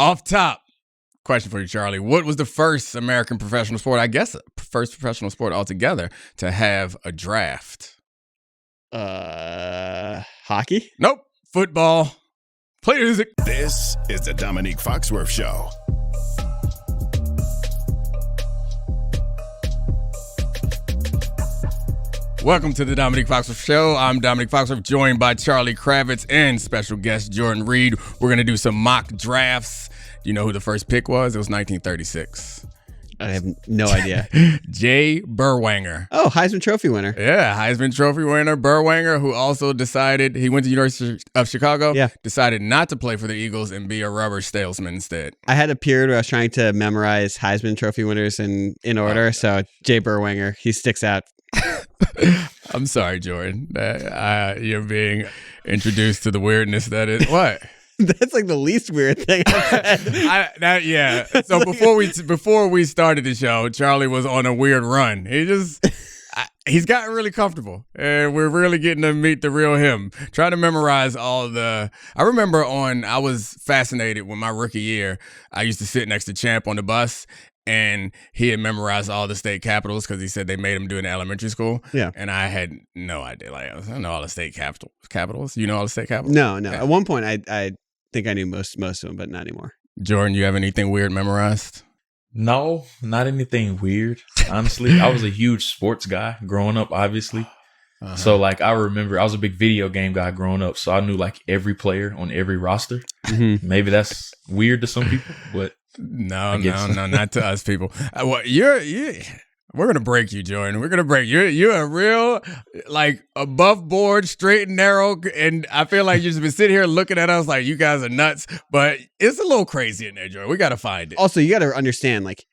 Off top, question for you, Charlie. What was the first American professional sport, I guess first professional sport altogether, to have a draft? Hockey? Nope. Football. Play music. This is the Domonique Foxworth Show. Welcome to the Domonique Foxworth Show. I'm Domonique Foxworth, joined by Charlie Kravitz and special guest Jordan Reid. We're going to do some mock drafts. Do you know who the first pick was? It was 1936. I have no idea. Jay Berwanger. Oh, Heisman Trophy winner. Yeah, Heisman Trophy winner. Berwanger, who also decided, he went to the University of Chicago, decided not to play for the Eagles and be a rubber salesman instead. I had a period where I was trying to memorize Heisman Trophy winners in order, so Jay Berwanger, he sticks out. I'm sorry, Jordan. You're being introduced to the weirdness that is what? That's like the least weird thing I've said. So before we started the show, Charlie was on a weird run. He's gotten really comfortable, and we're really getting to meet the real him. Trying to memorize all the. I was fascinated when my rookie year. I used to sit next to Champ on the bus. And he had memorized all the state capitals because he said they made him do it in elementary school. Yeah. And I had no idea. Like, I know all the state capitals. You know all the state capitals? No. Yeah. At one point, I think I knew most of them, but not anymore. Jordan, you have anything weird memorized? No, not anything weird. Honestly, I was a huge sports guy growing up, obviously. Uh-huh. So, like, I remember I was a big video game guy growing up. So I knew, like, every player on every roster. Mm-hmm. Maybe that's weird to some people, but. No, not to us people. Well, we're gonna break you, Jordan. We're gonna break you. You're a real, like, above board, straight and narrow, and I feel like you've just been sitting here looking at us like you guys are nuts. But it's a little crazy in there, Jordan. We gotta find it. Also, you gotta understand, like,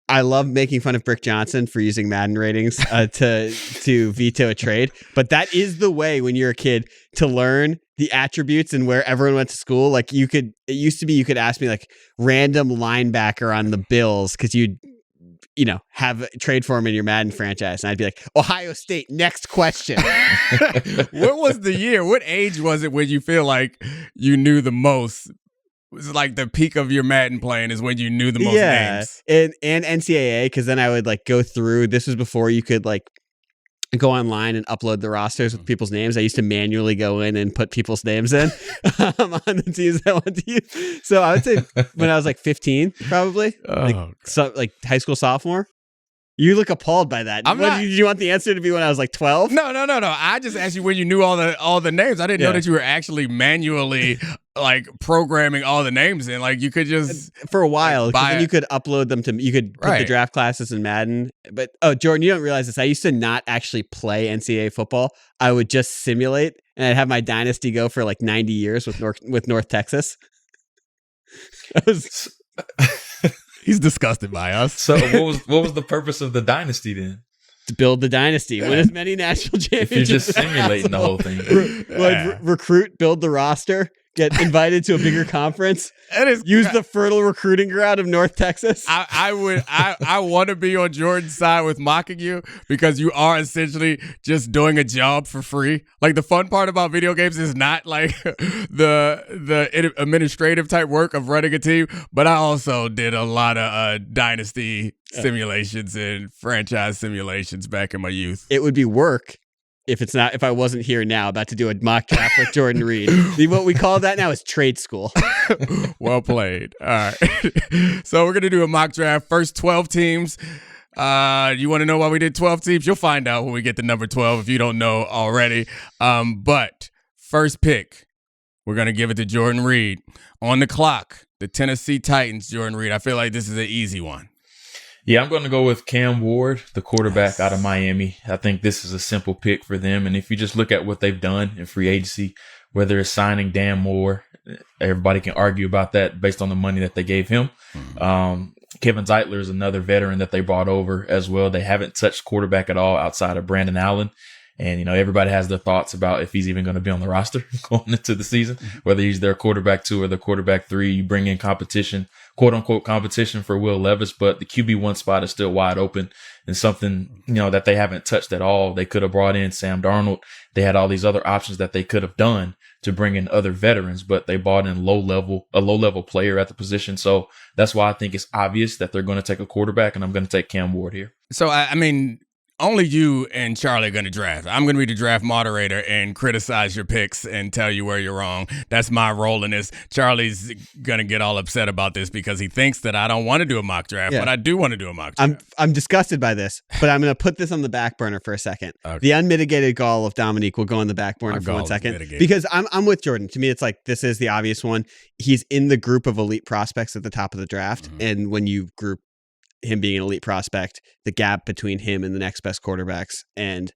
I love making fun of Brick Johnson for using Madden ratings to veto a trade, but that is the way when you're a kid to learn the attributes and where everyone went to school. Like, it used to be you could ask me like random linebacker on the Bills because you'd have a trade for him in your Madden franchise, and I'd be like, Ohio State, next question. What was the year? What age was it when you feel like you knew the most? Was it like the peak of your Madden playing is when you knew the most names? And NCAA, because then I would like go through. This was before you could like go online and upload the rosters with people's names. I used to manually go in and put people's names in on the teams I wanted to use. So I would say when I was like 15, probably like high school sophomore. You look appalled by that. Did you want the answer to be when I was like 12? No. I just asked you when you knew all the names. I didn't know that you were actually manually like programming all the names in. Like you could just for a while, because then you could upload them to. You could put the draft classes in Madden. But Jordan, you don't realize this. I used to not actually play NCAA football. I would just simulate, and I'd have my dynasty go for like 90 years with North Texas. He's disgusted by us. So what was the purpose of the dynasty then? To build the dynasty, win as many national championships. If you're just simulating the whole thing, recruit, build the roster, get invited to a bigger conference. Use the fertile recruiting ground of North Texas. I want to be on Jordan's side with mocking you because you are essentially just doing a job for free. Like the fun part about video games is not like the administrative type work of running a team, but I also did a lot of dynasty simulations and franchise simulations back in my youth. It would be work if I wasn't here now about to do a mock draft with Jordan Reid. What we call that now is trade school. Well played. All right. So we're going to do a mock draft. First 12 teams. You want to know why we did 12 teams? You'll find out when we get to number 12 if you don't know already. But first pick, we're going to give it to Jordan Reid. On the clock, the Tennessee Titans, Jordan Reid. I feel like this is an easy one. Yeah, I'm going to go with Cam Ward, the quarterback out of Miami. I think this is a simple pick for them. And if you just look at what they've done in free agency, whether it's signing Dan Moore, everybody can argue about that based on the money that they gave him. Kevin Zeitler is another veteran that they brought over as well. They haven't touched quarterback at all outside of Brandon Allen. And, everybody has their thoughts about if he's even going to be on the roster going into the season, whether he's their quarterback 2 or the quarterback 3. You bring in competition, quote unquote competition for Will Levis, but the QB1 spot is still wide open and something, that they haven't touched at all. They could have brought in Sam Darnold. They had all these other options that they could have done to bring in other veterans, but they bought in a low level player at the position. So that's why I think it's obvious that they're going to take a quarterback, and I'm going to take Cam Ward here. So, I mean, only you and Charlie are going to draft. I'm going to be the draft moderator and criticize your picks and tell you where you're wrong. That's my role in this. Charlie's going to get all upset about this because he thinks that I don't want to do a mock draft, but I do want to do a mock draft. I'm disgusted by this, but I'm going to put this on the back burner for a second. Okay. The unmitigated gall of Domonique will go on the back burner for 1 second because I'm with Jordan. To me, it's like this is the obvious one. He's in the group of elite prospects at the top of the draft, and when you group him being an elite prospect, the gap between him and the next best quarterbacks and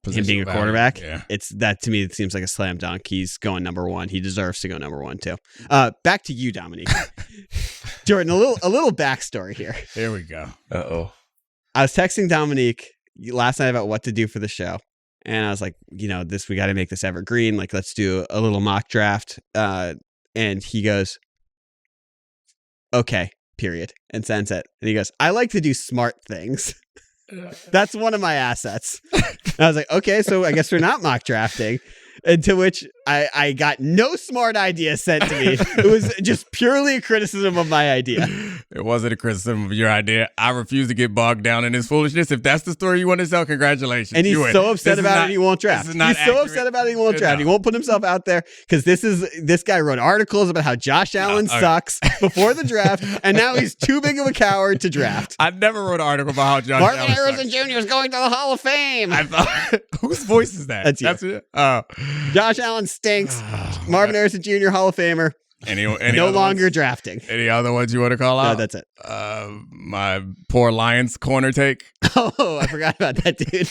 him being a quarterback, it's that to me, it seems like a slam dunk. He's going number one. He deserves to go number one too. Back to you, Domonique. Jordan, a little backstory here. Here we go. Uh-oh. I was texting Domonique last night about what to do for the show. And I was like, we got to make this evergreen. Like, let's do a little mock draft. And he goes, okay. Period, and sends it. And he goes, I like to do smart things. That's one of my assets. And I was like, okay, so I guess we're not mock drafting. And to which I got no smart idea sent to me. It was just purely a criticism of my idea. It wasn't a criticism of your idea. I refuse to get bogged down in this foolishness. If that's the story you want to tell, congratulations. And he's so upset about it, he won't draft. He's so upset about it, he won't draft. He won't put himself out there because this guy wrote articles about how Josh Allen sucks before the draft, and now he's too big of a coward to draft. I never wrote an article about how Josh Allen Harrison Jr. is going to the Hall of Fame. I thought, whose voice is that? That's it. Josh Allen stinks. Marvin Harrison Jr. Hall of Famer. Any no longer ones? Drafting. Any other ones you want to call out? No, that's it. My poor Lions corner take. Oh, I forgot about that dude.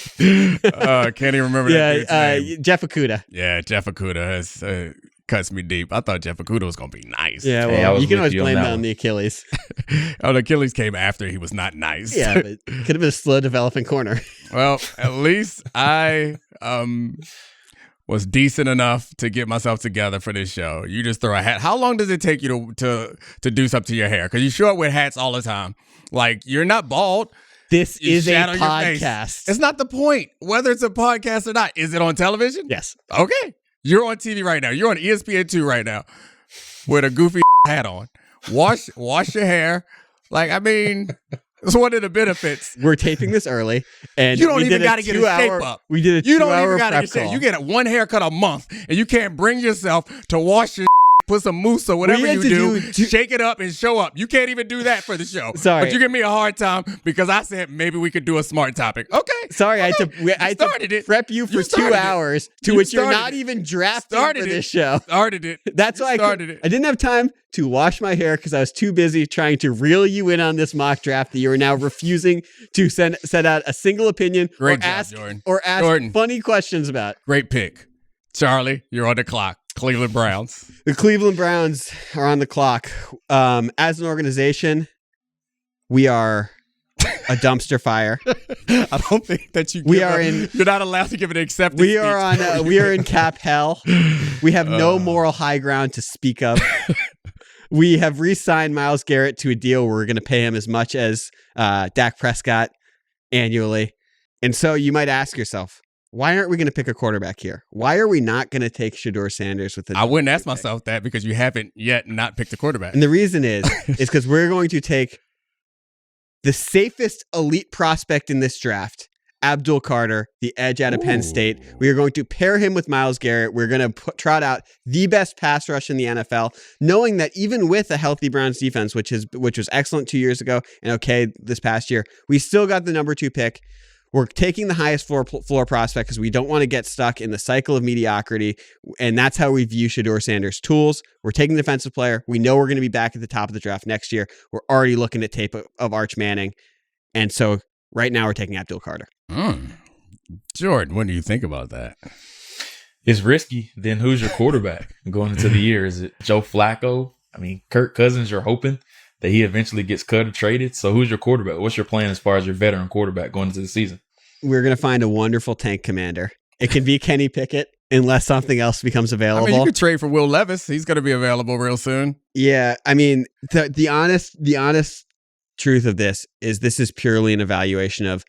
Can't even remember that dude's name. Jeff Okudah. Yeah, Jeff Okudah cuts me deep. I thought Jeff Okudah was going to be nice. Yeah, well, you can always blame that on the Achilles. The Achilles came after he was not nice. Yeah, but it could have been a slow developing corner. Well, at least I was decent enough to get myself together for this show. You just throw a hat. How long does it take you to do something to your hair? Because you show up with hats all the time. Like, you're not bald. This is a podcast. It's not the point, whether it's a podcast or not. Is it on television? Yes. Okay. You're on TV right now. You're on ESPN 2 right now with a goofy hat on. Wash your hair. Like, I mean, it's one of the benefits. We're taping this early, and you don't even got to get a shape up. We did a 2-hour prep call. You get one haircut a month, and you can't bring yourself to wash your put some mousse or whatever you do, shake it up and show up. You can't even do that for the show. Sorry. But you give me a hard time because I said maybe we could do a smart topic. Okay. Sorry, I had to prep you for 2 hours, to which you're not even drafting for this show. Started it. That's why I didn't have time to wash my hair because I was too busy trying to reel you in on this mock draft that you are now refusing to set out a single opinion or ask funny questions about. Great pick. Charlie, you're on the clock. Cleveland Browns. The Cleveland Browns are on the clock. As an organization, we are a dumpster fire. I don't think that you're not allowed to give an acceptance. We are in cap hell. We have no moral high ground to speak of. We have re-signed Myles Garrett to a deal where we're going to pay him as much as Dak Prescott annually. And so you might ask yourself, why aren't we going to pick a quarterback here? Why are we not going to take Shedeur Sanders with the? I wouldn't ask myself that because you haven't yet not picked a quarterback. And the reason is because we're going to take the safest elite prospect in this draft, Abdul Carter, the edge out of Penn State. We are going to pair him with Myles Garrett. We're going to trot out the best pass rush in the NFL, knowing that even with a healthy Browns defense, which was excellent 2 years ago and okay this past year, we still got the number 2 pick. We're taking the highest floor prospect because we don't want to get stuck in the cycle of mediocrity, and that's how we view Shedeur Sanders' tools. We're taking the defensive player. We know we're going to be back at the top of the draft next year. We're already looking at tape of Arch Manning, and so right now we're taking Abdul Carter. Jordan, what do you think about that? It's risky. Then who's your quarterback going into the year? Is it Joe Flacco? I mean, Kirk Cousins, you're hoping that he eventually gets cut or traded. So who's your quarterback? What's your plan as far as your veteran quarterback going into the season? We're going to find a wonderful tank commander. It can be Kenny Pickett unless something else becomes available. I mean, you could trade for Will Levis. He's going to be available real soon. Yeah. I mean, the honest truth of this is purely an evaluation of,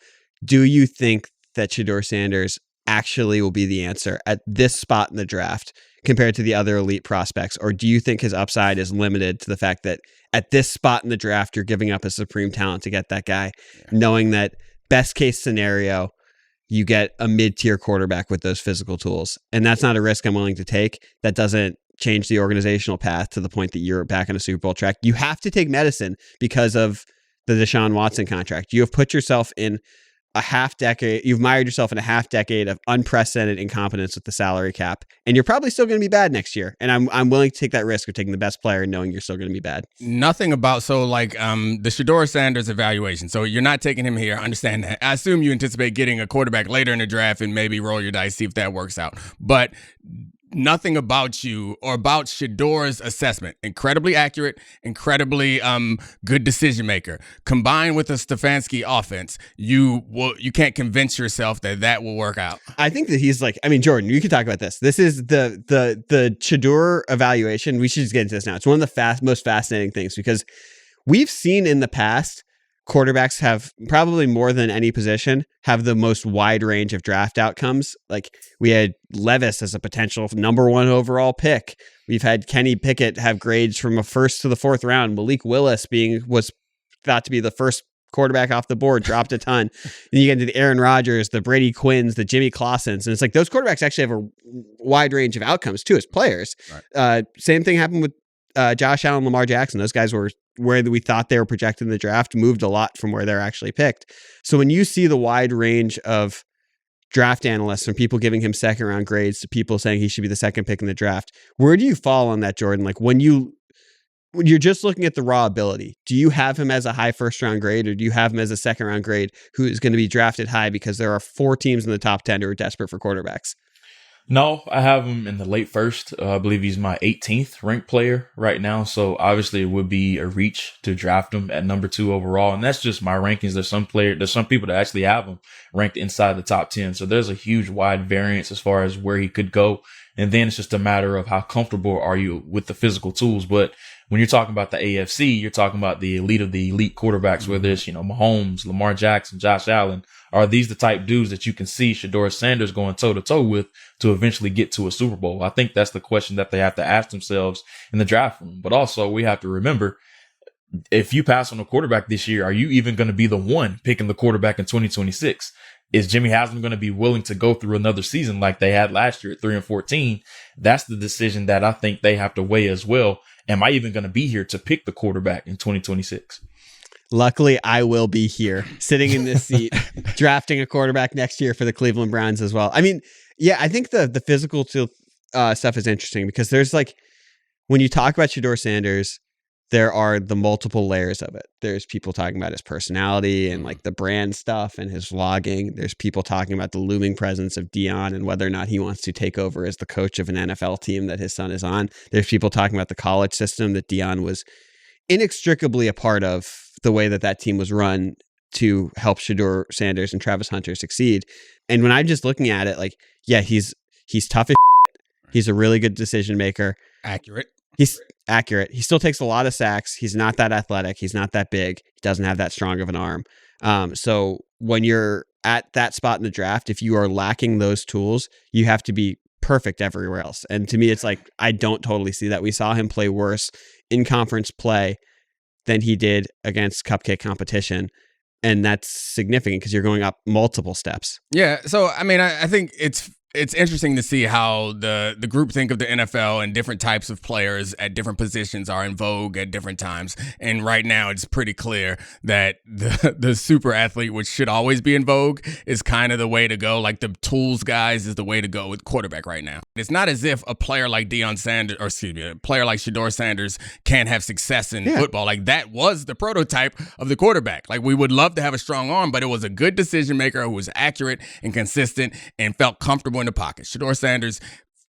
do you think that Shedeur Sanders actually will be the answer at this spot in the draft compared to the other elite prospects? Or do you think his upside is limited to the fact that at this spot in the draft, you're giving up a supreme talent to get that guy, knowing that best case scenario, you get a mid-tier quarterback with those physical tools? And that's not a risk I'm willing to take. That doesn't change the organizational path to the point that you're back on a Super Bowl track. You have to take medicine because of the Deshaun Watson contract. You have put yourself in a half decade. You've mired yourself in a half decade of unprecedented incompetence with the salary cap, and you're probably still going to be bad next year. And I'm willing to take that risk of taking the best player and knowing you're still going to be bad. Nothing about, so like the Shedeur Sanders evaluation. So you're not taking him here. I understand that. I assume you anticipate getting a quarterback later in the draft and maybe roll your dice, see if that works out. But nothing about you or about Shedeur's assessment. Incredibly accurate, incredibly good decision maker. Combined with a Stefanski offense, you can't convince yourself that will work out. I think that he's like, I mean, Jordan, you can talk about this. This is the Shedeur evaluation. We should just get into this now. It's one of the most fascinating things because we've seen in the past quarterbacks have probably more than any position have the most wide range of draft outcomes. Like we had Levis as a potential number 1 overall pick. We've had Kenny Pickett have grades from a first to the 4th round. Malik Willis was thought to be the first quarterback off the board, dropped a ton. Then you get into the Aaron Rodgers, the Brady Quinns, the Jimmy Clausens. And it's like those quarterbacks actually have a wide range of outcomes too as players. Right. Same thing happened with Josh Allen, Lamar Jackson. Those guys were where we thought they were projected in the draft, moved a lot from where they're actually picked. So when you see the wide range of draft analysts, from people giving him 2nd round grades to people saying he should be the 2nd pick in the draft, where do you fall on that, Jordan? Like when you're just looking at the raw ability, do you have him as a high 1st round grade, or do you have him as a 2nd round grade who is going to be drafted high because there are 4 teams in the top 10 who are desperate for quarterbacks? No, I have him in the late 1st. I believe he's my 18th ranked player right now. So obviously it would be a reach to draft him at number 2 overall. And that's just my rankings. There's some people that actually have him ranked inside the top 10. So there's a huge wide variance as far as where he could go. And then it's just a matter of how comfortable are you with the physical tools. But when you're talking about the AFC, you're talking about the elite quarterbacks, whether it's, Mahomes, Lamar Jackson, Josh Allen. Are these the type dudes that you can see Shedeur Sanders going toe-to-toe with to eventually get to a Super Bowl? I think that's the question that they have to ask themselves in the draft room. But also we have to remember, if you pass on a quarterback this year, are you even going to be the one picking the quarterback in 2026? Is Jimmy Haslam going to be willing to go through another season like they had last year at 3-14? That's the decision that I think they have to weigh as well. Am I even going to be here to pick the quarterback in 2026? Luckily, I will be here sitting in this seat, drafting a quarterback next year for the Cleveland Browns as well. I mean, yeah, I think the physical stuff is interesting because there's like, when you talk about Shedeur Sanders, there are the multiple layers of it. There's people talking about his personality and like the brand stuff and his vlogging. There's people talking about the looming presence of Deion and whether or not he wants to take over as the coach of an NFL team that his son is on. There's people talking about the college system that Deion was inextricably a part of, the way that team was run to help Shedeur Sanders and Travis Hunter succeed. And when I'm just looking at it, like, yeah, he's tough as shit. He's a really good decision maker. Accurate. He's accurate. He still takes a lot of sacks. He's not that athletic. He's not that big. He doesn't have that strong of an arm. So when you're at that spot in the draft, if you are lacking those tools, you have to be perfect everywhere else. And to me, it's like, I don't totally see that. We saw him play worse in conference play than he did against cupcake competition. And that's significant because you're going up multiple steps. Yeah. So, I mean, I think it's interesting to see how the group think of the NFL and different types of players at different positions are in vogue at different times. And right now it's pretty clear that the super athlete, which should always be in vogue, is kind of the way to go. Like the tools guys is the way to go with quarterback right now. It's not as if a player like a player like Shedeur Sanders can't have success in football. Like that was the prototype of the quarterback. Like we would love to have a strong arm, but it was a good decision maker who was accurate and consistent and felt comfortable in the pocket. Shedeur Sanders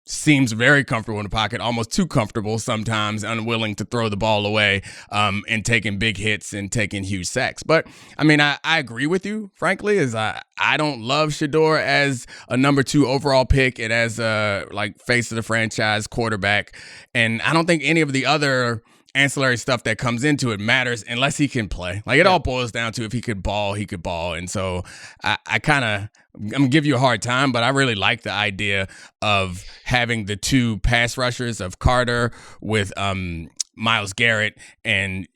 seems very comfortable in the pocket, almost too comfortable sometimes, unwilling to throw the ball away and taking big hits and taking huge sacks. But I mean, I agree with you, frankly, is I don't love Shedeur as a number 2 overall pick and as a like face of the franchise quarterback. And I don't think any of the other ancillary stuff that comes into it matters unless he can play. Like, it all boils down to if he could ball, he could ball. And so I'm going to give you a hard time, but I really like the idea of having the two pass rushers of Carter with Myles Garrett, and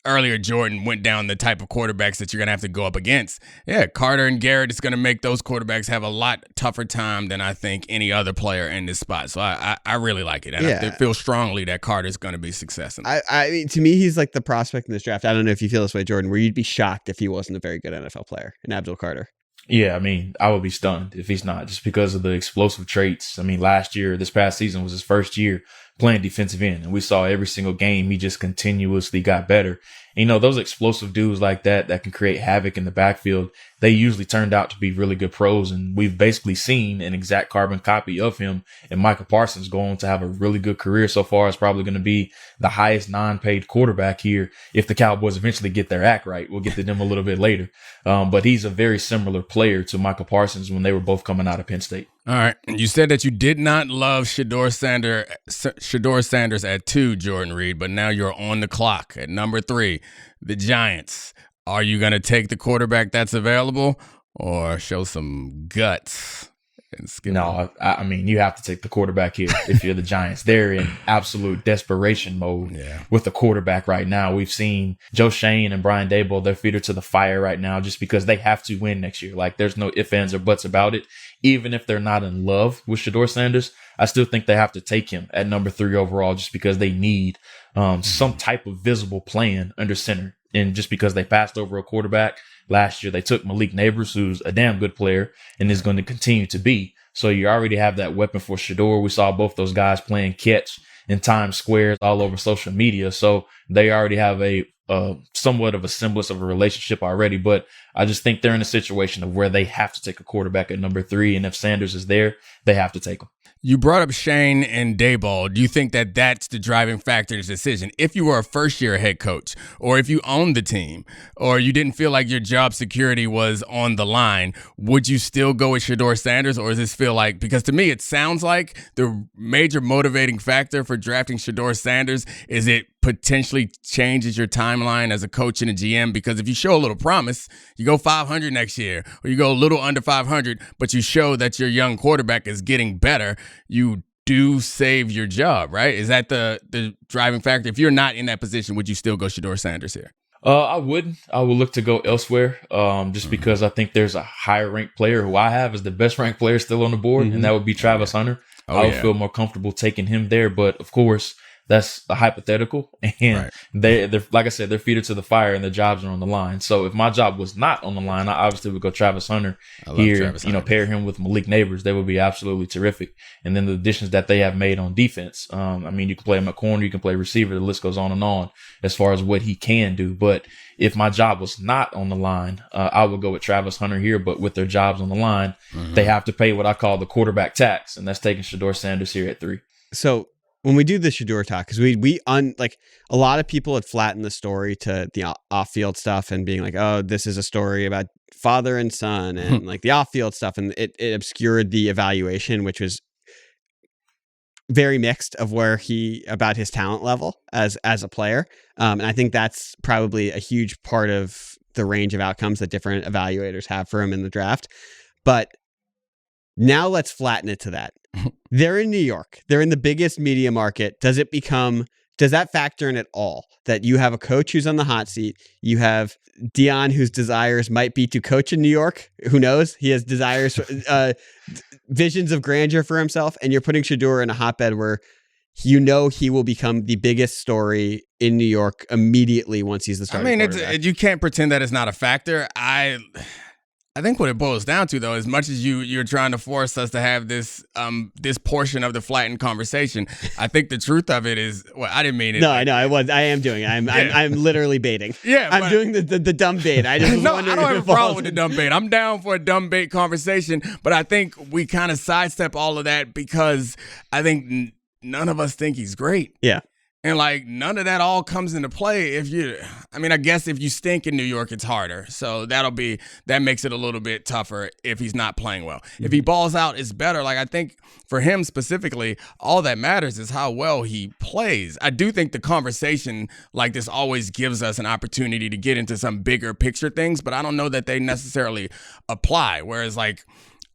earlier Jordan went down the type of quarterbacks that you're going to have to go up against. Yeah, Carter and Garrett is going to make those quarterbacks have a lot tougher time than I think any other player in this spot. So I really like it. And I feel strongly that Carter's going to be successful. I mean, to me, he's like the prospect in this draft. I don't know if you feel this way, Jordan, where you'd be shocked if he wasn't a very good NFL player in Abdul Carter. Yeah, I mean, I would be stunned if he's not, just because of the explosive traits. I mean, this past season was his first year playing defensive end, and we saw every single game he just continuously got better. And, you know, those explosive dudes like that can create havoc in the backfield, they usually turned out to be really good pros, and we've basically seen an exact carbon copy of him. And Micah Parsons going to have a really good career so far. Is probably going to be the highest non-paid quarterback here if the Cowboys eventually get their act right. We'll get to them a little bit later. But he's a very similar player to Micah Parsons when they were both coming out of Penn State. All right. You said that you did not love Shedeur Sanders at 2, Jordan Reid, but now you're on the clock at number 3, the Giants. Are you going to take the quarterback that's available or show some guts? No, I mean, you have to take the quarterback here if you're the Giants. They're in absolute desperation mode with the quarterback right now. We've seen Joe Shane and Brian Daboll, their feet are to the fire right now just because they have to win next year. Like, there's no ifs, ands, or buts about it. Even if they're not in love with Shedeur Sanders, I still think they have to take him at number 3 overall just because they need some type of visible plan under center. And just because they passed over a quarterback last year, they took Malik Neighbors, who's a damn good player and is going to continue to be. So you already have that weapon for Shedeur. We saw both those guys playing catch in Times Square all over social media. So they already have a somewhat of a semblance of a relationship already. But I just think they're in a situation of where they have to take a quarterback at number 3. And if Sanders is there, they have to take him. You brought up Shane and Daboll. Do you think that that's the driving factor in this decision? If you were a first-year head coach, or if you owned the team, or you didn't feel like your job security was on the line, would you still go with Shedeur Sanders, or does this feel like, because to me it sounds like the major motivating factor for drafting Shedeur Sanders is it potentially changes your timeline as a coach and a GM, because if you show a little promise, you go 500 next year, or you go a little under 500, but you show that your young quarterback is getting better, you do save your job, right? Is that the driving factor? If you're not in that position, would you still go Shedeur Sanders here? I wouldn't. I would look to go elsewhere, just because I think there's a higher ranked player who I have as the best ranked player still on the board, and that would be Travis Hunter. I would feel more comfortable taking him there, but of course, that's a hypothetical, and they're like I said, their feet are to the fire and their jobs are on the line. So if my job was not on the line, I obviously would go Travis Hunter here. Pair him with Malik Neighbors. They would be absolutely terrific. And then the additions that they have made on defense. I mean, you can play him at corner, you can play receiver. The list goes on and on as far as what he can do. But if my job was not on the line, I would go with Travis Hunter here. But with their jobs on the line, they have to pay what I call the quarterback tax, and that's taking Shedeur Sanders here at 3. So when we do the Shedeur talk, because like a lot of people had flattened the story to the off-field stuff and being like, oh, this is a story about father and son and like the off-field stuff, and it obscured the evaluation, which was very mixed about his talent level as a player. And I think that's probably a huge part of the range of outcomes that different evaluators have for him in the draft. But now let's flatten it to that. They're in New York. They're in the biggest media market. Does that factor in at all? That you have a coach who's on the hot seat. You have Deion, whose desires might be to coach in New York. Who knows? He has desires, visions of grandeur for himself. And you're putting Shedeur in a hotbed where he will become the biggest story in New York immediately once he's the starting quarterback. You can't pretend that it's not a factor. I think what it boils down to, though, as much as you're trying to force us to have this portion of the flattened conversation, I think the truth of it is, well, I didn't mean it. No, I know. I am doing it. I'm literally baiting. Yeah, I'm doing the dumb bait. I just no, I don't have a problem with the dumb bait. I'm down for a dumb bait conversation, but I think we kind of sidestep all of that because I think none of us think he's great. Yeah. And like none of that all comes into play I guess if you stink in New York, it's harder. So that makes it a little bit tougher if he's not playing well. If he balls out, it's better. Like I think for him specifically, all that matters is how well he plays. I do think the conversation like this always gives us an opportunity to get into some bigger picture things, but I don't know that they necessarily apply. Whereas like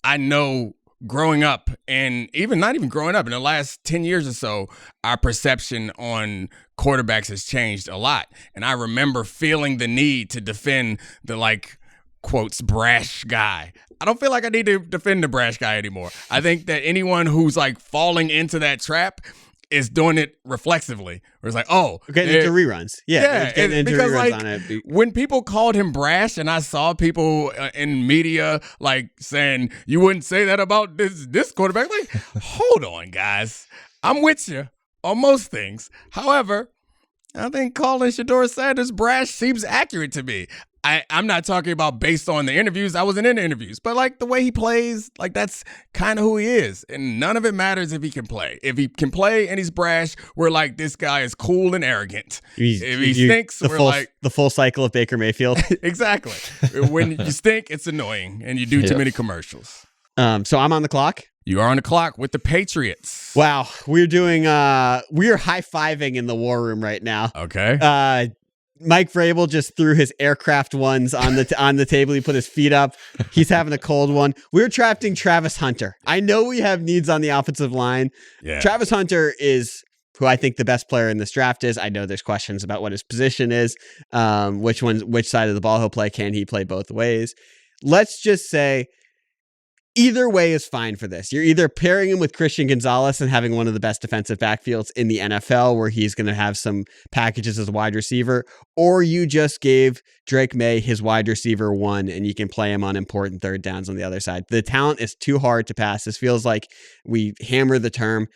I know growing up, and not even growing up, in the last 10 years or so, our perception on quarterbacks has changed a lot. And I remember feeling the need to defend the, like, quotes, brash guy. I don't feel like I need to defend the brash guy anymore. I think that anyone who's, like, falling into that trap is doing it reflexively. Where it's like, oh. Getting into reruns. Yeah. Getting into because, reruns like, on it. when people called him brash and I saw people in media, like, saying, you wouldn't say that about this quarterback. Like, hold on, guys. I'm with you on most things. However, I think calling Shedeur Sanders brash seems accurate to me. I'm not talking about based on the interviews. I wasn't in the interviews. But, like, the way he plays, like, that's kind of who he is. And none of it matters if he can play. If he can play and he's brash, we're like, this guy is cool and arrogant. If he stinks, we're like... The full cycle of Baker Mayfield. Exactly. When you stink, it's annoying. And you do too many commercials. So I'm on the clock. You are on the clock with the Patriots. Wow. We're high-fiving in the war room right now. Okay. Mike Vrabel just threw his aircraft ones on the table. He put his feet up. He's having a cold one. We're drafting Travis Hunter. I know we have needs on the offensive line. Yeah. Travis Hunter is who I think the best player in this draft is. I know there's questions about what his position is, which side of the ball he'll play. Can he play both ways? Let's just say either way is fine for this. You're either pairing him with Christian Gonzalez and having one of the best defensive backfields in the NFL where he's going to have some packages as a wide receiver, or you just gave Drake May his wide receiver 1 and you can play him on important third downs on the other side. The talent is too hard to pass. This feels like we hammer the term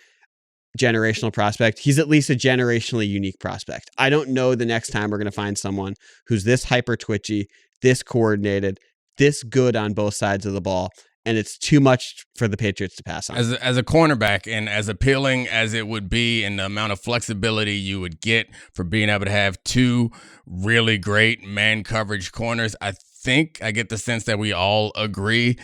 generational prospect. He's at least a generationally unique prospect. I don't know the next time we're going to find someone who's this hyper twitchy, this coordinated, this good on both sides of the ball. And it's too much for the Patriots to pass on. As a cornerback, and as appealing as it would be, and the amount of flexibility you would get for being able to have 2 really great man coverage corners, I think I get the sense that we all agree,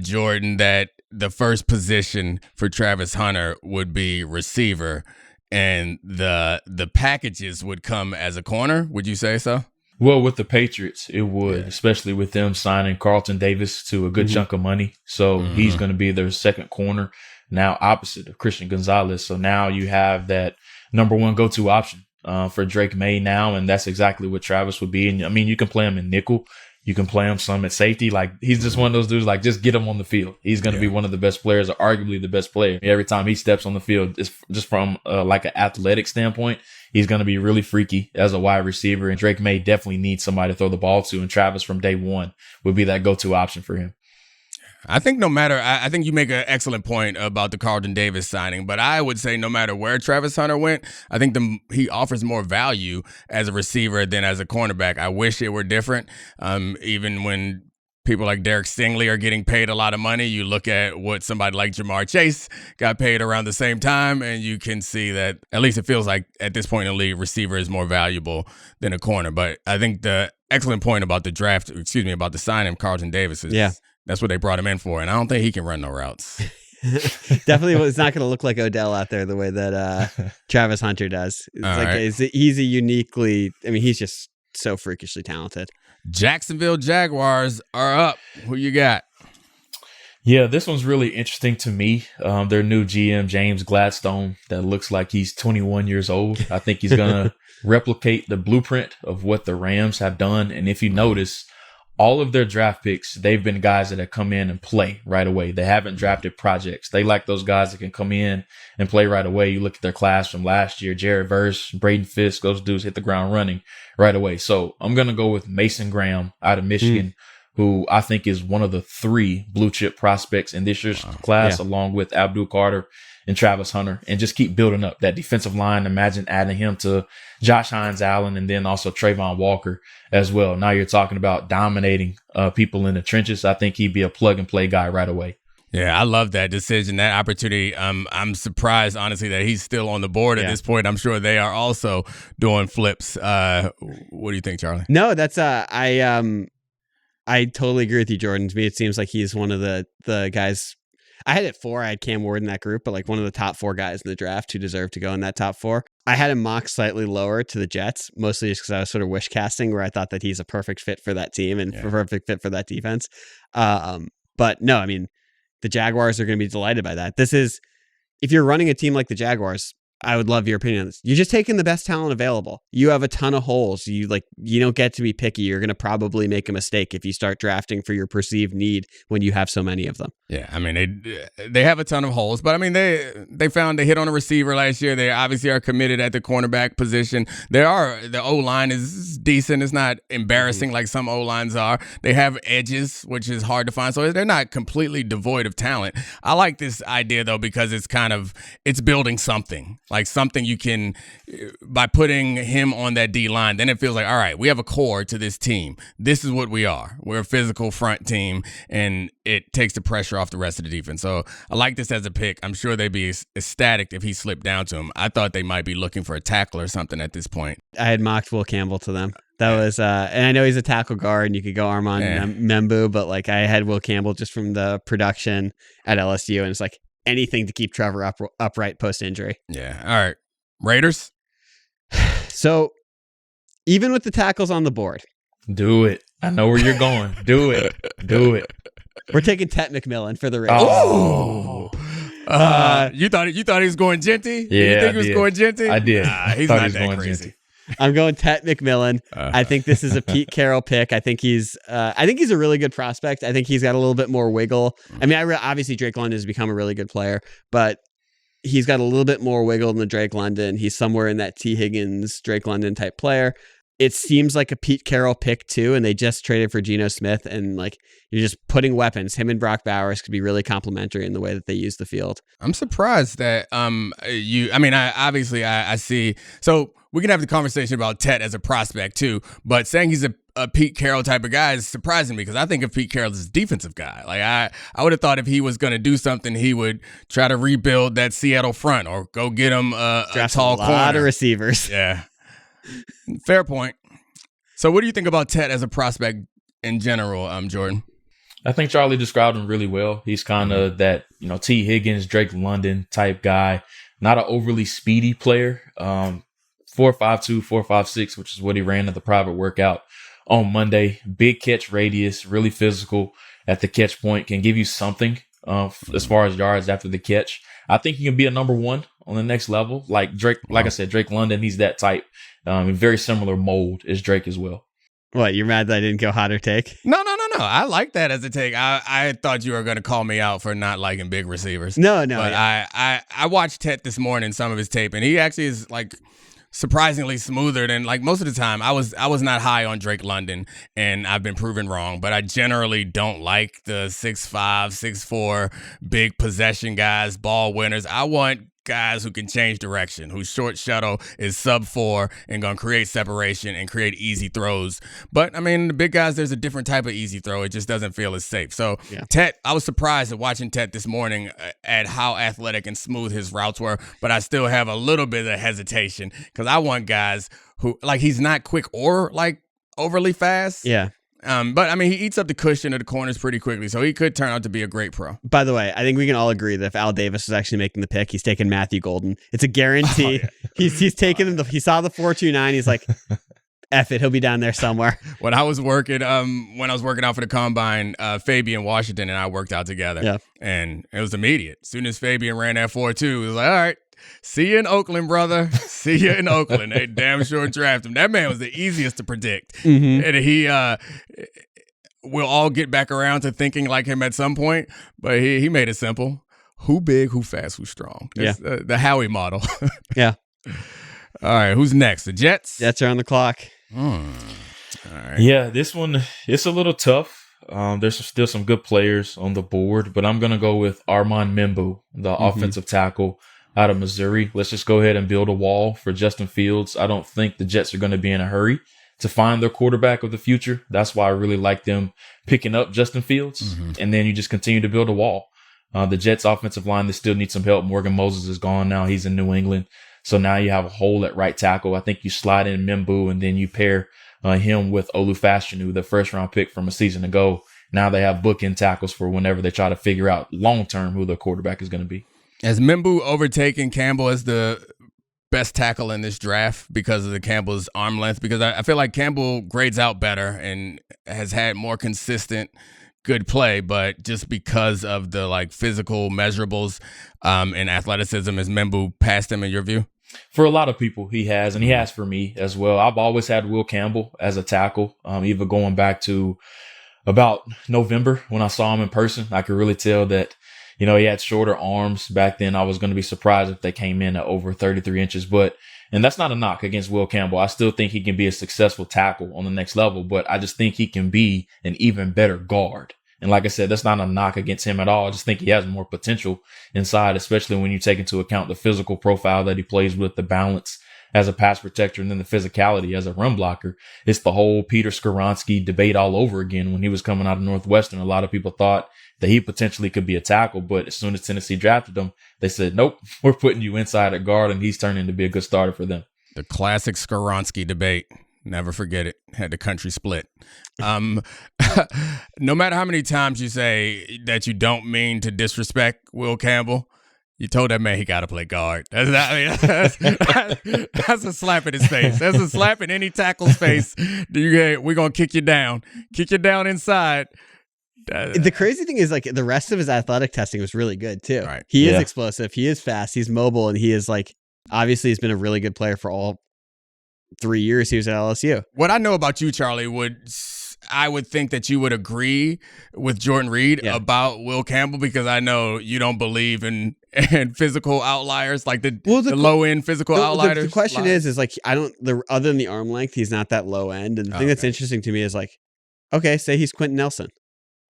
Jordan, that the first position for Travis Hunter would be receiver, and the packages would come as a corner. Would you say so? Well, with the Patriots, it would, especially with them signing Carlton Davis to a good chunk of money. So he's going to be their second corner now, opposite of Christian Gonzalez. So now you have that number 1 go-to option for Drake May now, and that's exactly what Travis would be. And I mean, you can play him in nickel. You can play him some at safety. Like, he's just one of those dudes, like, just get him on the field. He's going to be one of the best players, or arguably the best player. Every time he steps on the field, it's just from like an athletic standpoint, he's going to be really freaky as a wide receiver. And Drake May definitely needs somebody to throw the ball to. And Travis from day one would be that go-to option for him. I think I think you make an excellent point about the Carlton Davis signing, but I would say no matter where Travis Hunter went, I think he offers more value as a receiver than as a cornerback. I wish it were different. Even when people like Derek Stingley are getting paid a lot of money, you look at what somebody like Jamar Chase got paid around the same time, and you can see that, at least it feels like at this point in the league, receiver is more valuable than a corner. But I think the excellent point about about the signing of Carlton Davis is that's what they brought him in for, and I don't think he can run no routes. Definitely, it's not going to look like Odell out there the way that Travis Hunter does. He's a uniquely, I mean, he's just so freakishly talented. Jacksonville Jaguars are up. Who you got? Yeah, this one's really interesting to me. Their new GM, James Gladstone, that looks like he's 21 years old. I think he's going to replicate the blueprint of what the Rams have done. And if you notice, all of their draft picks, they've been guys that have come in and play right away. They haven't drafted projects. They like those guys that can come in and play right away. You look at their class from last year, Jared Verse, Braden Fisk, those dudes hit the ground running right away. So I'm going to go with Mason Graham out of Michigan, who I think is one of the 3 blue chip prospects in this year's class, along with Abdul Carter and Travis Hunter, and just keep building up that defensive line. Imagine adding him to Josh Hines-Allen and then also Trayvon Walker as well. Now you're talking about dominating people in the trenches. I think he'd be a plug and play guy right away. Yeah, I love that decision, that opportunity. I'm surprised, honestly, that he's still on the board at this point. I'm sure they are also doing flips. What do you think, Charlie? No, that's I totally agree with you, Jordan. To me, it seems like he's one of the guys. I had it 4. I had Cam Ward in that group, but like one of the top 4 guys in the draft who deserve to go in that top 4. I had him mocked slightly lower to the Jets, mostly just because I was sort of wish casting, where I thought that he's a perfect fit for that team and a perfect fit for that defense. But no, I mean, the Jaguars are going to be delighted by that. This is, if you're running a team like the Jaguars, I would love your opinion on this. You're just taking the best talent available. You have a ton of holes. You don't get to be picky. You're going to probably make a mistake if you start drafting for your perceived need when you have so many of them. Yeah, I mean, they have a ton of holes, but I mean, they found a hit on a receiver last year. They obviously are committed at the cornerback position. The O-line is decent. It's not embarrassing like some O-lines are. They have edges, which is hard to find. So they're not completely devoid of talent. I like this idea, though, because it's building something. Like something you can, by putting him on that D-line, then it feels like, all right, we have a core to this team. This is what we are. We're a physical front team, and it takes the pressure off the rest of the defense. So I like this as a pick. I'm sure they'd be ecstatic if he slipped down to him. I thought they might be looking for a tackle or something at this point. I had mocked Will Campbell to them. That was, and I know he's a tackle guard, and you could go Armand Membu, but like I had Will Campbell just from the production at LSU, and it's like, anything to keep Trevor upright post-injury. Yeah. All right. Raiders? So, even with the tackles on the board. Do it. I know where you're going. Do it. Do it. We're taking Ted McMillan for the Raiders. Oh. You thought he was going Genty? Yeah, you think he was going Genty? I did. He's not that crazy. Genty. I'm going Ted McMillan. I think this is a Pete Carroll pick. I think he's a really good prospect. I think he's got a little bit more wiggle. I mean, obviously Drake London has become a really good player, but he's got a little bit more wiggle than the Drake London. He's somewhere in that T. Higgins, Drake London type player. It seems like a Pete Carroll pick too, and they just traded for Geno Smith, and like you're just putting weapons. Him and Brock Bowers could be really complementary in the way that they use the field. I'm surprised that I see. So we can have the conversation about Tet as a prospect too, but saying he's a Pete Carroll type of guy is surprising me because I think of Pete Carroll as a defensive guy. Like I would have thought if he was going to do something, he would try to rebuild that Seattle front or go get him a tall corner. A lot of receivers. Yeah. Fair point. So what do you think about Tet as a prospect in general, Jordan? I think Charlie described him really well. He's kind of that, T. Higgins, Drake London type guy, not an overly speedy player. 4.52, 4.56, which is what he ran at the private workout on Monday. Big catch radius, really physical at the catch point, can give you something as far as yards after the catch. I think he can be a number 1 on the next level. Like Drake, like I said, Drake London, he's that type. Very similar mold as Drake as well. What, you're mad that I didn't go hotter take? No. I like that as a take. I thought you were going to call me out for not liking big receivers. No. But yeah. I watched Tet this morning, some of his tape, and he actually is like surprisingly smoother than like most of the time. I was not high on Drake London, and I've been proven wrong, but I generally don't like the 6'5", 6'4", big possession guys, ball winners. I want guys who can change direction, whose short shuttle is sub-4 and going to create separation and create easy throws. But, I mean, the big guys, there's a different type of easy throw. It just doesn't feel as safe. So, yeah. Tet, I was surprised at watching Tet this morning at how athletic and smooth his routes were, but I still have a little bit of hesitation because I want guys who, like, he's not quick or, like, overly fast. Yeah. But, I mean, he eats up the cushion of the corners pretty quickly, so he could turn out to be a great pro. By the way, I think we can all agree that if Al Davis was actually making the pick, he's taking Matthew Golden. It's a guarantee. Oh, yeah. He's taking him. He saw the 4.29. He's like, F it, he'll be down there somewhere. When I was working out for the combine, Fabian Washington and I worked out together. Yeah. And it was immediate. As soon as Fabian ran that 4.2, it was like, all right, see you in Oakland, brother. See you in Oakland. They damn sure drafted him. That man was the easiest to predict. Mm-hmm. And he we'll all get back around to thinking like him at some point, but he made it simple. Who big, who fast, who strong. That's the Howie model. Yeah. All right, who's next? The Jets? Jets are on the clock. All right. Yeah, this one, it's a little tough. There's still some good players on the board, but I'm going to go with Armand Membu, the offensive tackle out of Missouri. Let's just go ahead and build a wall for Justin Fields. I don't think the Jets are going to be in a hurry to find their quarterback of the future. That's why I really like them picking up Justin Fields. And then you just continue to build a wall. The Jets offensive line, they still need some help. Morgan Moses is gone now. He's in New England. So now you have a hole at right tackle. I think you slide in M'Bu and then you pair him with Olufashinu, the first round pick from a season ago. Now they have bookend tackles for whenever they try to figure out long term who their quarterback is going to be. Has M'Bu overtaken Campbell as the best tackle in this draft because of the Campbell's arm length? Because I feel like Campbell grades out better and has had more consistent good play, but just because of the like physical measurables and athleticism, has M'Bu passed him in your view? For a lot of people, he has, and he has for me as well. I've always had Will Campbell as a tackle, even going back to about November when I saw him in person. I could really tell that, he had shorter arms back then. I was going to be surprised if they came in at over 33 inches, and that's not a knock against Will Campbell. I still think he can be a successful tackle on the next level, but I just think he can be an even better guard. And like I said, that's not a knock against him at all. I just think he has more potential inside, especially when you take into account the physical profile that he plays with, the balance as a pass protector, and then the physicality as a run blocker. It's the whole Peter Skoronski debate all over again. When he was coming out of Northwestern, a lot of people thought that he potentially could be a tackle, but as soon as Tennessee drafted him, they said, nope, we're putting you inside at guard, and he's turning to be a good starter for them. The classic Skoronski debate. Never forget it. Had the country split. No matter how many times you say that you don't mean to disrespect Will Campbell, you told that man he got to play guard. That's a slap in his face. That's a slap in any tackle's face. We're going to kick you down. Kick you down inside. The crazy thing is, like, the rest of his athletic testing was really good, too. Right. He is explosive. He is fast. He's mobile. And he is, like, obviously he's been a really good player for all 3 years he was at LSU. What I know about you, Charlie, I would think that you would agree with Jordan Reid about Will Campbell, because I know you don't believe in physical outliers, like the low end physical outliers. The question is like, other than the arm length, he's not that low end. And the thing that's interesting to me is like, okay, say he's Quentin Nelson.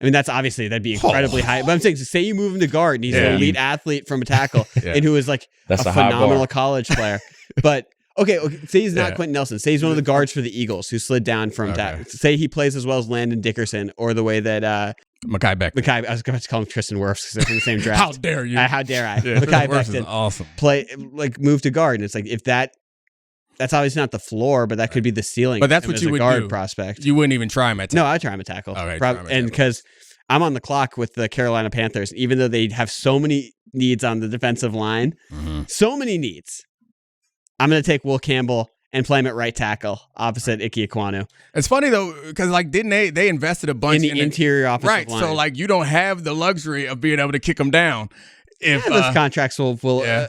I mean, that'd be incredibly high. But I'm saying, so say you move him to guard and he's an elite athlete from a tackle and who is like a phenomenal college player. But Okay, say he's not Quentin Nelson. Say he's one of the guards for the Eagles who slid down from that. Say he plays as well as Landon Dickerson, or the way that Mekhi Becton. I was going to call him Tristan Wirfs because they're from the same draft. How dare you? How dare I? Yeah, Mekhi Becton is awesome. Move to guard, and it's like, if that's obviously not the floor, but that could be the ceiling. But that's what you would guard do. Prospect. You wouldn't even try him at tackle. No, I'd try him at tackle. Okay, and because I'm on the clock with the Carolina Panthers, even though they have so many needs on the defensive line, so many needs, I'm going to take Will Campbell and play him at right tackle opposite Ike Ekwonu. It's funny though, because didn't they invested a bunch in the interior offensive line? So you don't have the luxury of being able to kick them down. If those contracts will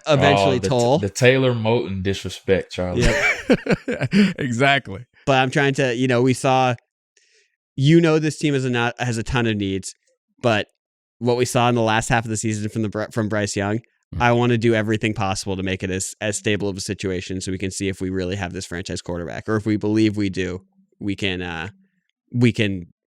eventually toll. The Taylor Moton disrespect, Charlie. Yep. Exactly. But I'm trying to, we saw, this team has a ton of needs, but what we saw in the last half of the season from Bryce Young, I want to do everything possible to make it as stable of a situation so we can see if we really have this franchise quarterback, or if we believe we do, we can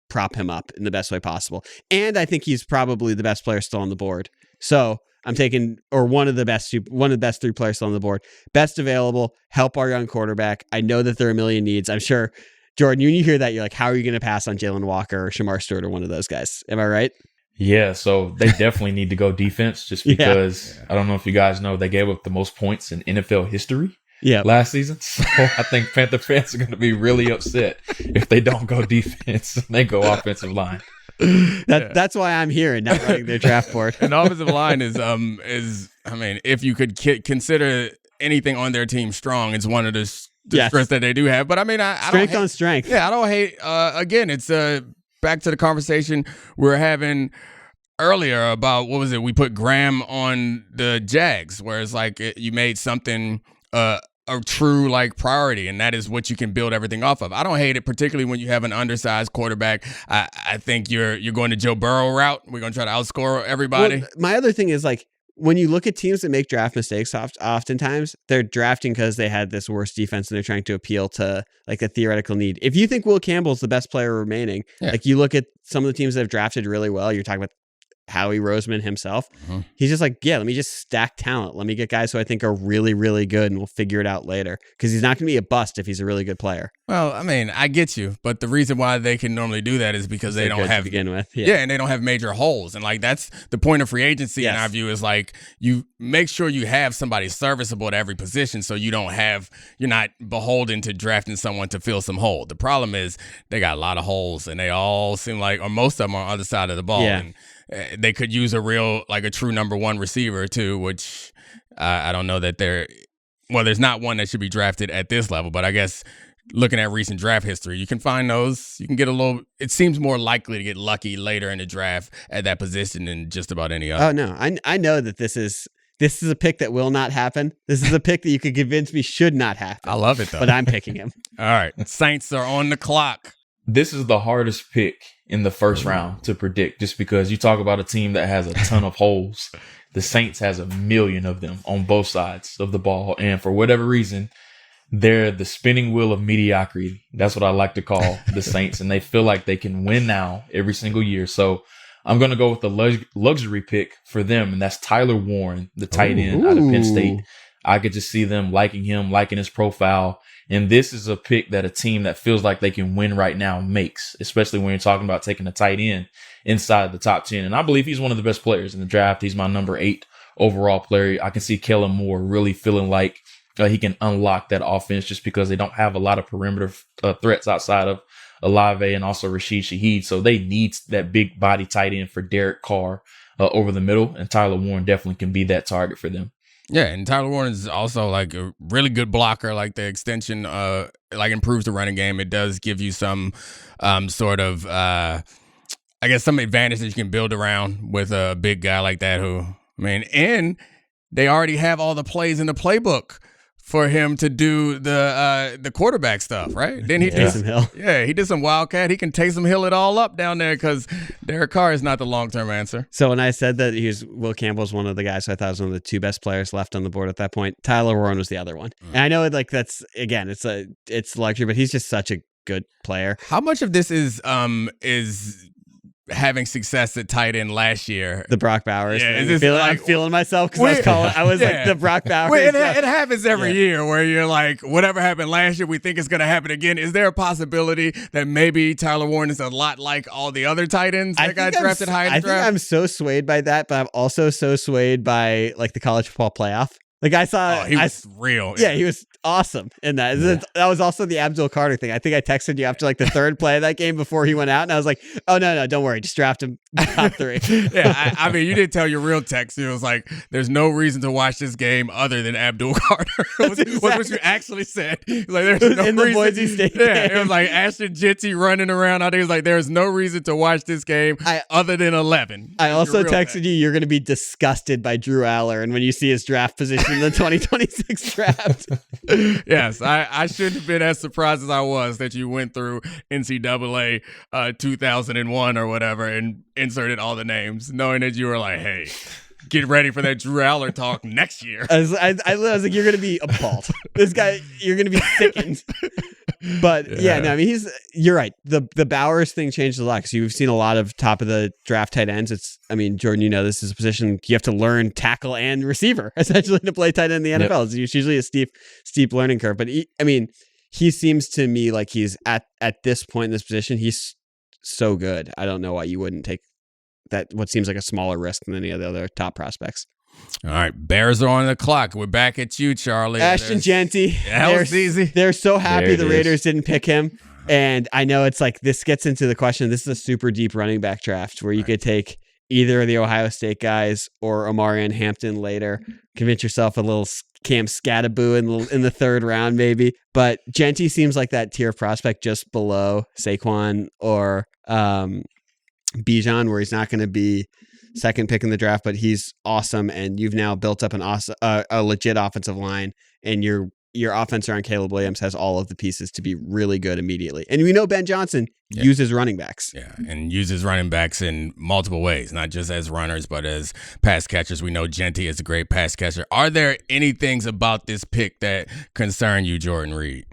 prop him up in the best way possible. And I think he's probably the best player still on the board. So I'm taking, or one of the best 3 players still on the board, best available, help our young quarterback. I know that there are a million needs. I'm sure, Jordan, when you hear that, you're like, how are you going to pass on Jalen Walker or Shamar Stewart or one of those guys? Am I right? Yeah, so they definitely need to go defense just because I don't know if you guys know, they gave up the most points in NFL history last season. So I think Panther fans are going to be really upset if they don't go defense and they go offensive line. That's why I'm here and not running their draft board. And offensive line is if you could consider anything on their team strong, it's one of the strengths that they do have. But I strength on strength. Yeah, I don't hate. Again, it's back to the conversation we were having earlier about, what was it? We put Graham on the Jags, where it's like you made something a true priority, and that is what you can build everything off of. I don't hate it, particularly when you have an undersized quarterback. I think you're going to Joe Burrow route. We're going to try to outscore everybody. Well, my other thing is when you look at teams that make draft mistakes, oftentimes they're drafting because they had this worse defense and they're trying to appeal to a theoretical need. If you think Will Campbell's the best player remaining, you look at some of the teams that have drafted really well, you're talking about Howie Roseman himself. He's just like, yeah, let me just stack talent. Let me get guys who I think are really, really good, and we'll figure it out later. Because he's not going to be a bust if he's a really good player. Well, I mean, I get you, but the reason why they can normally do that is because they don't have to begin with. Yeah, and they don't have major holes, and like that's the point of free agency in our view is like you make sure you have somebody serviceable at every position, so you're not beholden to drafting someone to fill some hole. The problem is they got a lot of holes, and they all seem like, or most of them are on the other side of the ball. Yeah. And they could use a true number one receiver too, which I don't know that there's not one that should be drafted at this level, but I guess looking at recent draft history, you can find those. You can get it seems more likely to get lucky later in the draft at that position than just about any other. Oh no, I know that this is a pick that will not happen. This is a pick that you could convince me should not happen. I love it though. But I'm picking him. All right. Saints are on the clock. This is the hardest pick in the first round to predict, just because you talk about a team that has a ton of holes. The Saints has a million of them on both sides of the ball. And for whatever reason, they're the spinning wheel of mediocrity. That's what I like to call the Saints. And they feel like they can win now every single year. So I'm going to go with the luxury pick for them. And that's Tyler Warren, the tight end out of Penn State. I could just see them liking him, liking his profile. And this is a pick that a team that feels like they can win right now makes, especially when you're talking about taking a tight end inside the top 10. And I believe he's one of the best players in the draft. He's my number 8 overall player. I can see Kellen Moore really feeling like he can unlock that offense just because they don't have a lot of perimeter threats outside of Olave and also Rashid Shaheed. So they need that big body tight end for Derek Carr over the middle. And Tyler Warren definitely can be that target for them. Yeah, and Tyler Warren is also like a really good blocker. Like the extension, improves the running game. It does give you some sort of, some advantage that you can build around with a big guy like that. And they already have all the plays in the playbook for him to do the quarterback stuff, right? Then he did Taysom Hill. Yeah, he did some Wildcat. He can Taysom Hill it all up down there because Derek Carr is not the long-term answer. So when I said that Will Campbell's one of the guys, I thought was one of the 2 best players left on the board at that point. Tyler Warren was the other one. And I know that's again, it's luxury, but he's just such a good player. How much of this is having success at tight end last year? The Brock Bowers. Yeah, I'm feeling myself because I was like the Brock Bowers. It happens every year where you're like, whatever happened last year, we think it's going to happen again. Is there a possibility that maybe Tyler Warren is a lot like all the other tight ends that got drafted high in the draft? I think I'm so swayed by that, but I'm also so swayed by like the college football playoff. Like I saw, he was real. Yeah, he was awesome in that. Yeah. That was also the Abdul Carter thing. I think I texted you after like the 3rd play of that game before he went out, and I was like, "Oh no, don't worry, just draft him top 3." Yeah, I mean, you didn't tell your real text. It was like, "There's no reason to watch this game other than Abdul Carter." was what you actually said. Like, there's no in reason. The Boise State game. It was like Ashton Jitty running around out there. It was like, there's no reason to watch this game other than 11. I also texted you, you're going to be disgusted by Drew Aller, and when you see his draft position in the 2026 draft. Yes, I shouldn't have been as surprised as I was that you went through NCAA 2001 or whatever and inserted all the names, knowing that you were like, hey, get ready for that Drew Aller talk next year. I was like, you're going to be appalled. This guy, you're going to be sickened. But you're right. The Bowers thing changed a lot because you've seen a lot of top of the draft tight ends. Jordan, this is a position you have to learn tackle and receiver essentially to play tight end in the NFL. Yep. It's usually a steep learning curve. But he seems to me like he's at this point in this position, he's so good. I don't know why you wouldn't take that, what seems like a smaller risk than any of the other top prospects. All right, Bears are on the clock. We're back at you, Charlie. Ashton Jeanty. That was easy. They're so happy the Raiders didn't pick him. And I know it's like, this gets into the question. This is a super deep running back draft where you could take either of the Ohio State guys or Omarion Hampton later. Convince yourself a little Cam Scattaboo in the 3rd round, maybe. But Jeanty seems like that tier of prospect just below Saquon or Bijan, where he's not going to be 2nd pick in the draft, but he's awesome. And you've now built up a legit offensive line, and your offense around Caleb Williams has all of the pieces to be really good immediately. And we know Ben Johnson uses running backs. Yeah, and uses running backs in multiple ways, not just as runners, but as pass catchers. We know Jeanty is a great pass catcher. Are there any things about this pick that concern you, Jordan Reid?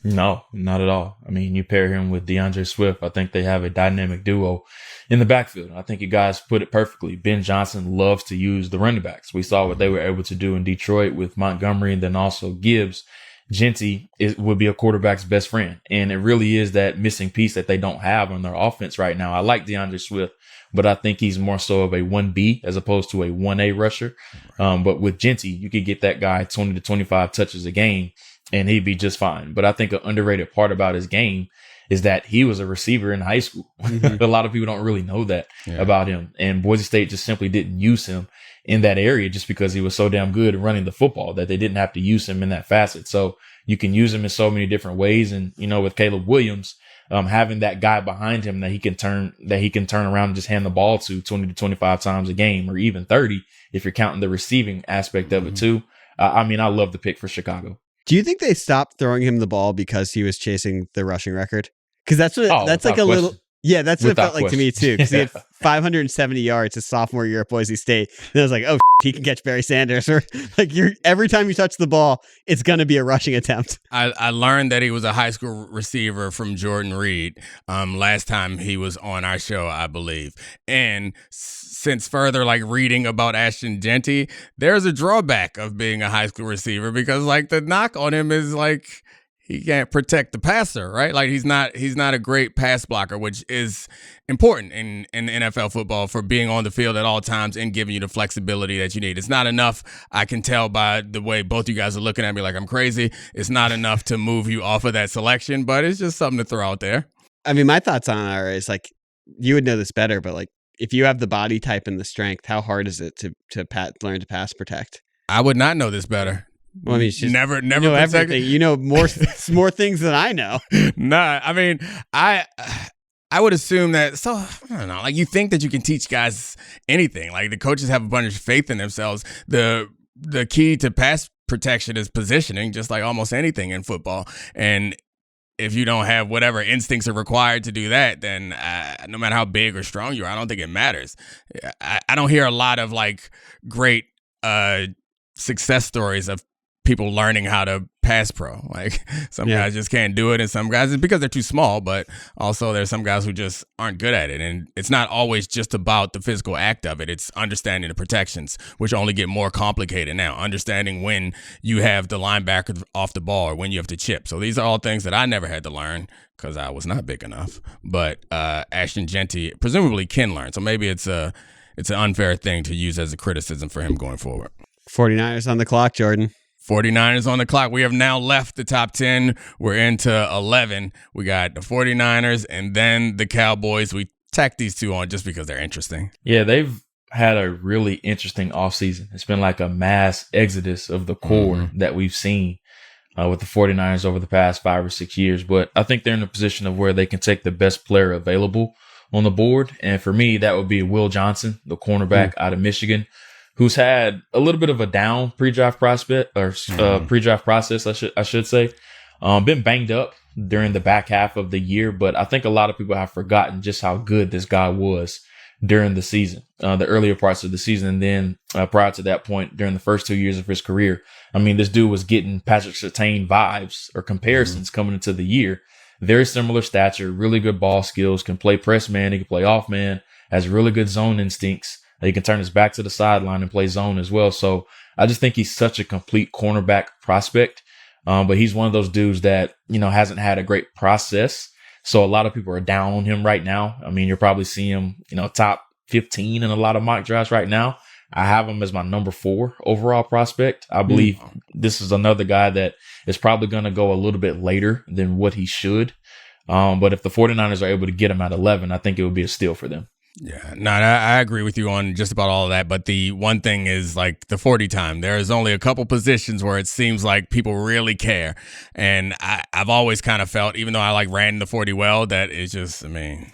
No, not at all. I mean, you pair him with DeAndre Swift. I think they have a dynamic duo in the backfield. I think you guys put it perfectly. Ben Johnson loves to use the running backs. We saw what they were able to do in Detroit with Montgomery and then also Gibbs. Genty would be a quarterback's best friend. And it really is that missing piece that they don't have on their offense right now. I like DeAndre Swift, but I think he's more so of a 1B as opposed to a 1A rusher. But with Genty, you could get that guy 20 to 25 touches a game and he'd be just fine. But I think an underrated part about his game is that he was a receiver in high school. Mm-hmm. A lot of people don't really know that about him. And Boise State just simply didn't use him in that area just because he was so damn good at running the football that they didn't have to use him in that facet. So you can use him in so many different ways. And, you know, with Caleb Williams, having that guy behind him that he can turn around and just hand the ball to 20 to 25 times a game, or even 30 if you're counting the receiving aspect of it too. I mean, I love the pick for Chicago. Do you think they stopped throwing him the ball because he was chasing the rushing record? Because that's what that's like a question. Little. Yeah, that's what it felt like to me too. Because he had 570 yards his sophomore year at Boise State. And I was like, oh, he can catch Barry Sanders. Or like every time you touch the ball, it's going to be a rushing attempt. I learned that he was a high school receiver from Jordan Reid last time he was on our show, I believe. And since further like reading about Ashton Genty, there's a drawback of being a high school receiver because like the knock on him is like he can't protect the passer, right? Like he's not a great pass blocker, which is important in NFL football for being on the field at all times and giving you the flexibility that you need. It's not enough. I can tell by the way both you guys are looking at me like I'm crazy. It's not enough to move you off of that selection, but it's just something to throw out there. I mean, my thoughts on it is like, you would know this better, but like if you have the body type and the strength, how hard is it to learn to pass protect? I would not know this better. Well, I mean, it's just, never you know everything. You know more things than I know. Nah, I mean, I would assume that. So I don't know. Like you think that you can teach guys anything. Like the coaches have a bunch of faith in themselves. The key to pass protection is positioning, just like almost anything in football. And if you don't have whatever instincts are required to do that, then no matter how big or strong you are, I don't think it matters. I don't hear a lot of like great success stories of people learning how to pass pro. Like some guys just can't do it, and some guys it's because they're too small, but also there's some guys who just aren't good at it. And it's not always just about the physical act of it. It's understanding the protections, which only get more complicated now. Understanding when you have the linebacker off the ball or when you have to chip. So these are all things that I never had to learn because I was not big enough. But Ashton Genty presumably can learn. So maybe it's an unfair thing to use as a criticism for him going forward. 49ers on the clock, Jordan. 49ers on the clock. We have now left the top 10. We're into 11. We got the 49ers and then the Cowboys. We tacked these two on just because they're interesting. Yeah, they've had a really interesting offseason. It's been like a mass exodus of the core that we've seen with the 49ers over the past 5 or 6 years. But I think they're in a position of where they can take the best player available on the board. And for me, that would be Will Johnson, the cornerback out of Michigan, who's had a little bit of a down pre-draft prospect or pre-draft process, I should say. Been banged up during the back half of the year, but I think a lot of people have forgotten just how good this guy was during the season, the earlier parts of the season. And then prior to that point, during the first 2 years of his career, I mean, this dude was getting Patrick Surtain vibes or comparisons coming into the year. Very similar stature, really good ball skills, can play press man, he can play off man, has really good zone instincts. He can turn his back to the sideline and play zone as well. So I just think he's such a complete cornerback prospect. But he's one of those dudes that, you know, hasn't had a great process. So a lot of people are down on him right now. I mean, you'll probably see him, you know, top 15 in a lot of mock drafts right now. I have him as my number 4 overall prospect. I believe this is another guy that is probably going to go a little bit later than what he should. But if the 49ers are able to get him at 11, I think it would be a steal for them. Yeah, no, I agree with you on just about all of that. But the one thing is like the 40 time. There's only a couple positions where it seems like people really care. And I've always kind of felt, even though I like ran the 40 well, that it's just, I mean,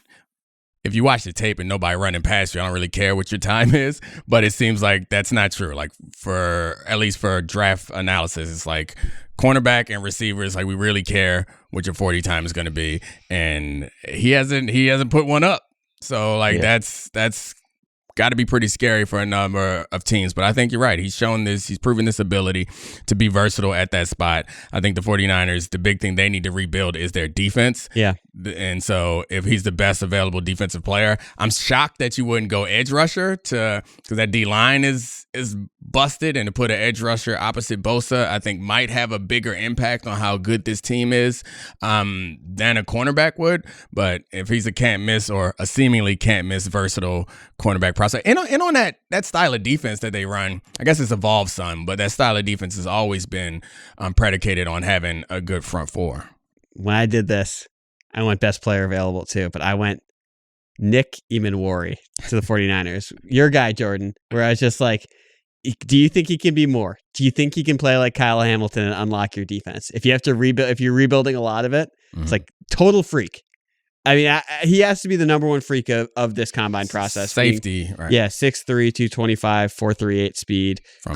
if you watch the tape and nobody running past you, I don't really care what your time is. But it seems like that's not true. Like at least for draft analysis, it's like cornerback and receivers, like we really care what your 40 time is going to be. And he hasn't put one up. So like that's got to be pretty scary for a number of teams. But I think you're right. He's shown this. He's proven this ability to be versatile at that spot. I think the 49ers, the big thing they need to rebuild is their defense. Yeah. And so if he's the best available defensive player, I'm shocked that you wouldn't go edge rusher because that D-line is busted, and to put an edge rusher opposite Bosa, I think might have a bigger impact on how good this team is than a cornerback would. But if he's a can't miss or a seemingly can't miss versatile cornerback prospect, and on that style of defense that they run, I guess it's evolved some, but that style of defense has always been predicated on having a good front four. When I did this, I went best player available too, but I went Nick Emanwari to the 49ers. Your guy, Jordan, where I was just like, do you think he can be more? Do you think he can play like Kyle Hamilton and unlock your defense? If you have to rebuild, if you're rebuilding a lot of it, it's like total freak. I mean, he has to be the number one freak of this combine process. Safety, right? Yeah, 6'3", 225, 4.38 speed, From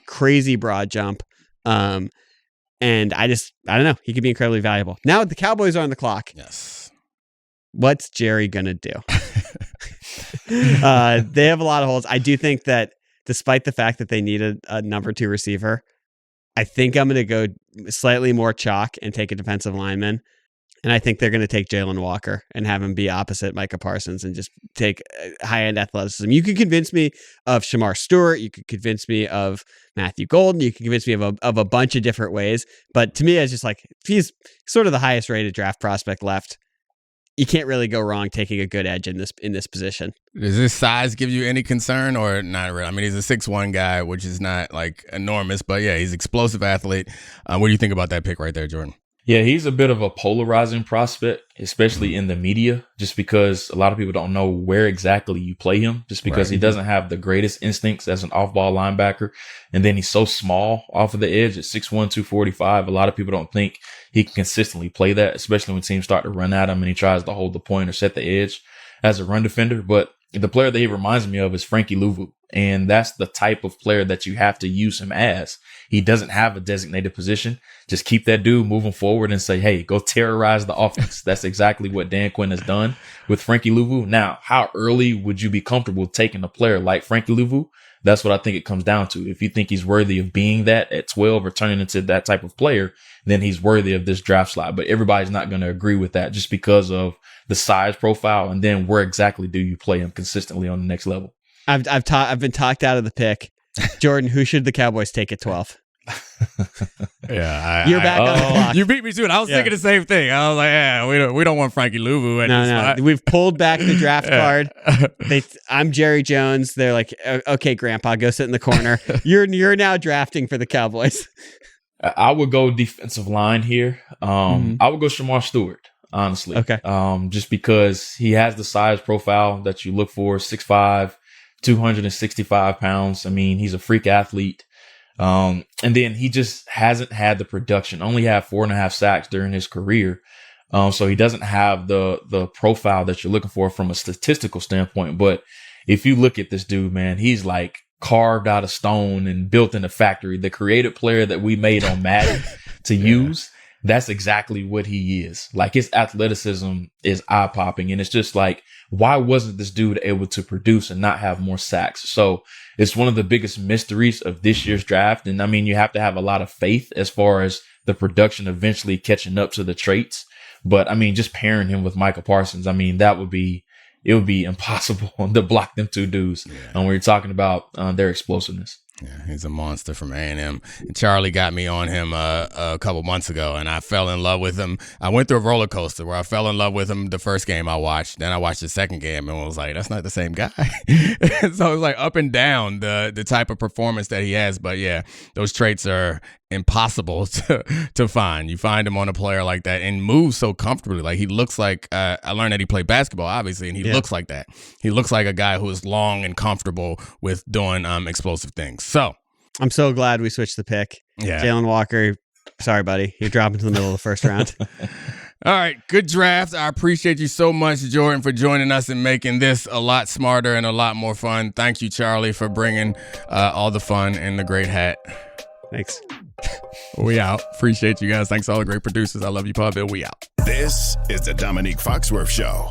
crazy broad jump. And I don't know. He could be incredibly valuable. Now the Cowboys are on the clock. Yes. What's Jerry gonna do? They have a lot of holes. I do think that despite the fact that they need a number 2 receiver, I think I'm going to go slightly more chalk and take a defensive lineman. And I think they're going to take Jalen Walker and have him be opposite Micah Parsons and just take high-end athleticism. You could convince me of Shamar Stewart. You could convince me of Matthew Golden. You could convince me of a bunch of different ways. But to me, it's just like, if he's sort of the highest-rated draft prospect left, you can't really go wrong taking a good edge in this position. Does his size give you any concern or not really? I mean, he's a 6'1" guy, which is not like enormous, but yeah, he's an explosive athlete. What do you think about that pick right there, Jordan? Yeah, he's a bit of a polarizing prospect, especially in the media, just because a lot of people don't know where exactly you play him, just because he doesn't have the greatest instincts as an off-ball linebacker. And then he's so small off of the edge at 6'1", 245. A lot of people don't think he can consistently play that, especially when teams start to run at him and he tries to hold the point or set the edge as a run defender. But the player that he reminds me of is Frankie Louvu. And that's the type of player that you have to use him as. He doesn't have a designated position. Just keep that dude moving forward and say, hey, go terrorize the offense. That's exactly what Dan Quinn has done with Frankie Louvu. Now, how early would you be comfortable taking a player like Frankie Louvu? That's what I think it comes down to. If you think he's worthy of being that at 12 or turning into that type of player, then he's worthy of this draft slot. But everybody's not going to agree with that just because of the size profile. And then where exactly do you play him consistently on the next level? I've been talked out of the pick. Jordan, who should the Cowboys take at 12? Yeah, you're back on the clock. You beat me to it. I was thinking the same thing. I was like, yeah, we don't want Frankie Louvu at this spot. We've pulled back the draft card. I'm Jerry Jones. They're like, okay, Grandpa, go sit in the corner. You're now drafting for the Cowboys. I would go defensive line here. I would go Shamar Stewart. Honestly, okay. Just because he has the size profile that you look for, 6'5", 265 pounds. I mean, he's a freak athlete. And then he just hasn't had the production, only had 4.5 sacks during his career. So he doesn't have the profile that you're looking for from a statistical standpoint. But if you look at this dude, man, he's like carved out of stone and built in a factory. The creative player that we made on Madden to use, that's exactly what he is. Like, his athleticism is eye popping. And it's just like, why wasn't this dude able to produce and not have more sacks? So it's one of the biggest mysteries of this year's draft. And I mean, you have to have a lot of faith as far as the production eventually catching up to the traits. But I mean, just pairing him with Micah Parsons, I mean, it would be impossible to block them two dudes. And when you're talking about their explosiveness. Yeah, he's a monster from A&M. Charlie got me on him a couple months ago, and I fell in love with him. I went through a roller coaster where I fell in love with him the first game I watched. Then I watched the second game and was like, that's not the same guy. So it's like up and down the type of performance that he has. But yeah, those traits are impossible to find. You find him on a player like that and moves so comfortably. Like, he looks like I learned that he played basketball, obviously, and he looks like that. He looks like a guy who is long and comfortable with doing explosive things. So I'm so glad we switched the pick. Yeah, Jalen Walker, sorry, buddy, you're dropping to the middle of the first round. All right, good draft. I appreciate you so much, Jordan, for joining us and making this a lot smarter and a lot more fun. Thank you, Charlie, for bringing all the fun and the great hat. Thanks. We out. Appreciate you guys. Thanks to all the great producers. I love you, Paul Bill. We out. This is the Domonique Foxworth Show.